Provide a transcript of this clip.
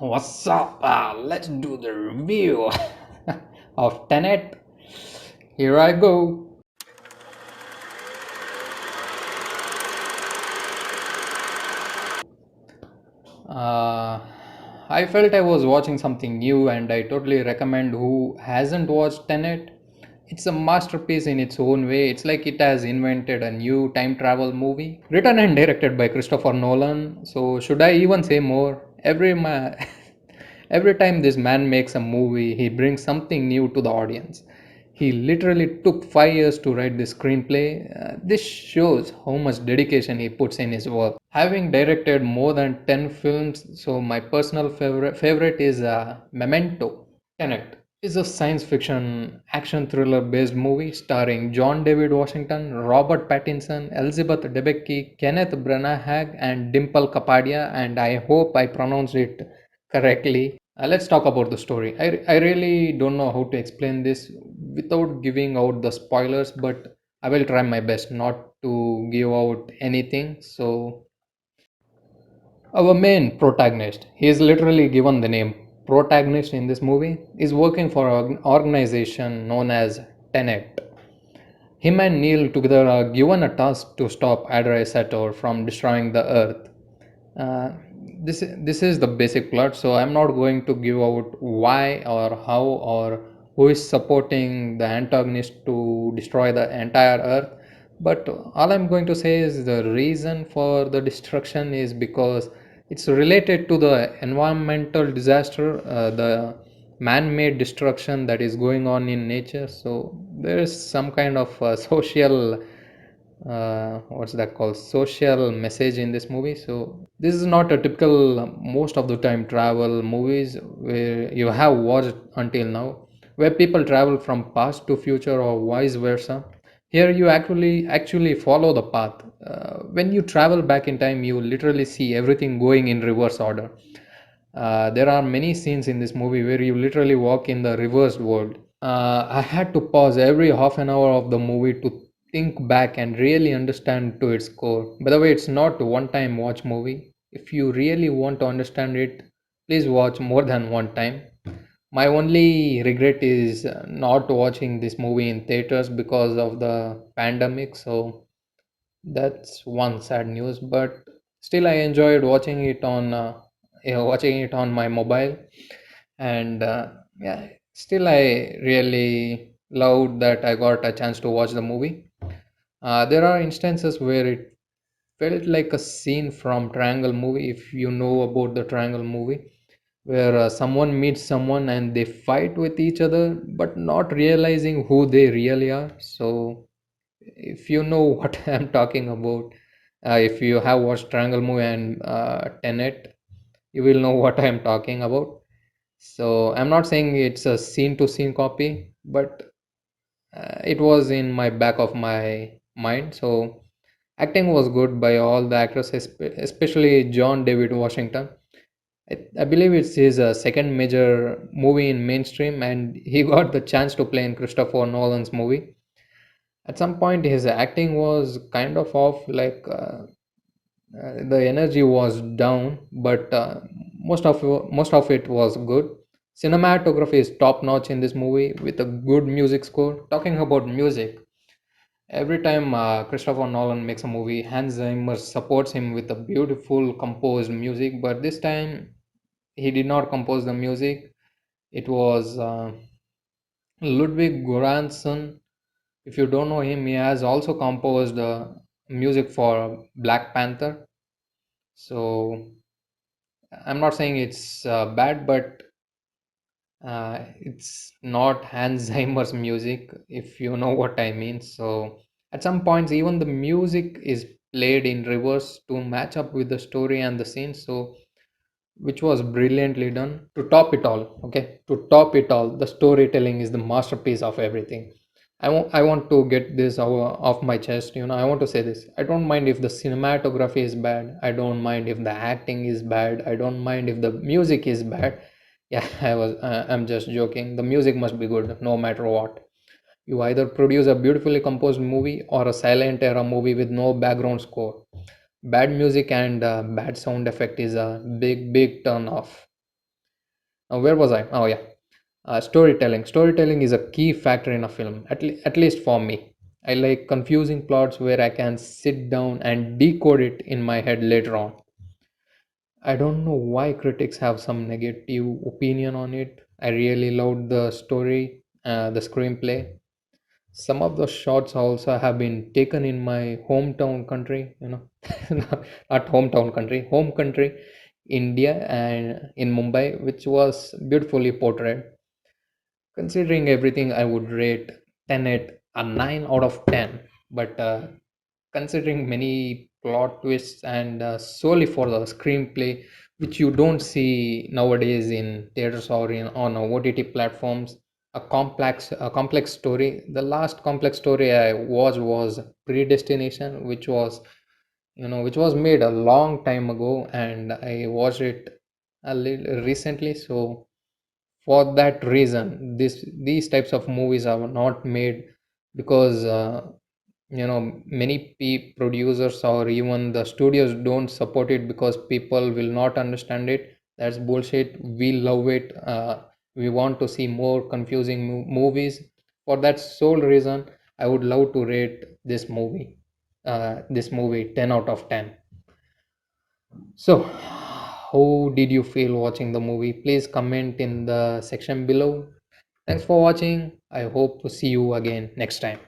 What's up? Let's do the review of Tenet. Here I go. Uh, I felt I was watching something new, and I totally recommend who hasn't watched Tenet. It's a masterpiece in its own way. It's like it has invented a new time travel movie, written and directed by Christopher Nolan. So, should I even say more? Every time this man makes a movie, he brings something new to the audience. He literally took 5 years to write this screenplay. This shows how much dedication he puts in his work. Having directed more than 10 films, so my personal favorite is Memento. Tenet is a science fiction action thriller based movie starring John David Washington, Robert Pattinson, Elizabeth Debicki, Kenneth Branagh, and Dimple Kapadia, and I hope I pronounced it correctly. Let's talk about the story. I really don't know how to explain this without giving out the spoilers, but I will try my best not to give out anything. So, our main protagonist, he is literally given the name protagonist in this movie, is working for an organization known as Tenet. Him and Neil together are given a task to stop Adrai Sator from destroying the Earth. Uh, this is the basic plot, so I'm not going to give out why or how or who is supporting the antagonist to destroy the entire Earth. But all I'm going to say is the reason for the destruction is because it's related to the environmental disaster, the man-made destruction that is going on in nature. So there is some kind of social what's that called, social message in this movie. So this is not a typical most of the time travel movies where you have watched until now, where people travel from past to future or vice versa. Here you actually follow the path. When you travel back in time, you literally see everything going in reverse order. There are many scenes in this movie where you literally walk in the reversed world. I had to pause every half an hour of the movie to think back and really understand to its core. By the way, it's not a one-time watch movie. If you really want to understand it, please watch more than one time. My only regret is not watching this movie in theaters because of the pandemic. So that's one sad news. But still, I enjoyed watching it on my mobile, and yeah, still I really loved that I got a chance to watch the movie. There are instances where it felt like a scene from Triangle movie, if you know about the Triangle movie, where someone meets someone and they fight with each other but not realizing who they really are. So if you know what I'm talking about, if you have watched Triangle movie and Tenet, you will know what I'm talking about. So I'm not saying it's a scene to scene copy, but it was in my back of my mind. So acting was good by all the actors, especially John David Washington. I believe it's his second major movie in mainstream, and he got the chance to play in Christopher Nolan's movie. At some point, his acting was kind of off, like the energy was down, but most of it was good. Cinematography is top notch in this movie with a good music score. Talking about music, every time Christopher Nolan makes a movie, Hans Zimmer supports him with a beautiful composed music. But this time, he did not compose the music. It was Ludwig Göransson. If you don't know him, he has also composed music for Black Panther. So I'm not saying it's bad, but it's not Hans Zimmer's music, if you know what I mean. So at some points, even the music is played in reverse to match up with the story and the scene. So which was brilliantly done. To top it all, okay, to top it all, the storytelling is the masterpiece of everything. I want to get this off my chest. I want to say this. I don't mind if the cinematography is bad. I don't mind if the acting is bad. I don't mind if the music is bad. Yeah, I'm just joking. The music must be good no matter what. You either produce a beautifully composed movie or a silent era movie with no background score. Bad music and bad sound effect is a big turn off. Where was I? Oh yeah. Storytelling. Storytelling is a key factor in a film, at least for me. I like confusing plots where I can sit down and decode it in my head later on. I don't know why critics have some negative opinion on it. I really loved the story, the screenplay. Some of the shots also have been taken in my hometown country, not hometown country, home country, India, and in Mumbai, which was beautifully portrayed. Considering everything, I would rate Tenet a 9 out of 10. But considering many plot twists and solely for the screenplay, which you don't see nowadays in theaters or on OTT platforms, a complex story. The last complex story I watched was Predestination, which was made a long time ago, and I watched it a little recently. So for that reason, these types of movies are not made because many producers or even the studios don't support it because people will not understand it. That's bullshit. We love it. We want to see more confusing movies. For that sole reason, I would love to rate this movie 10 out of 10. So, how did you feel watching the movie? Please comment in the section below. Thanks for watching. I hope to see you again next time.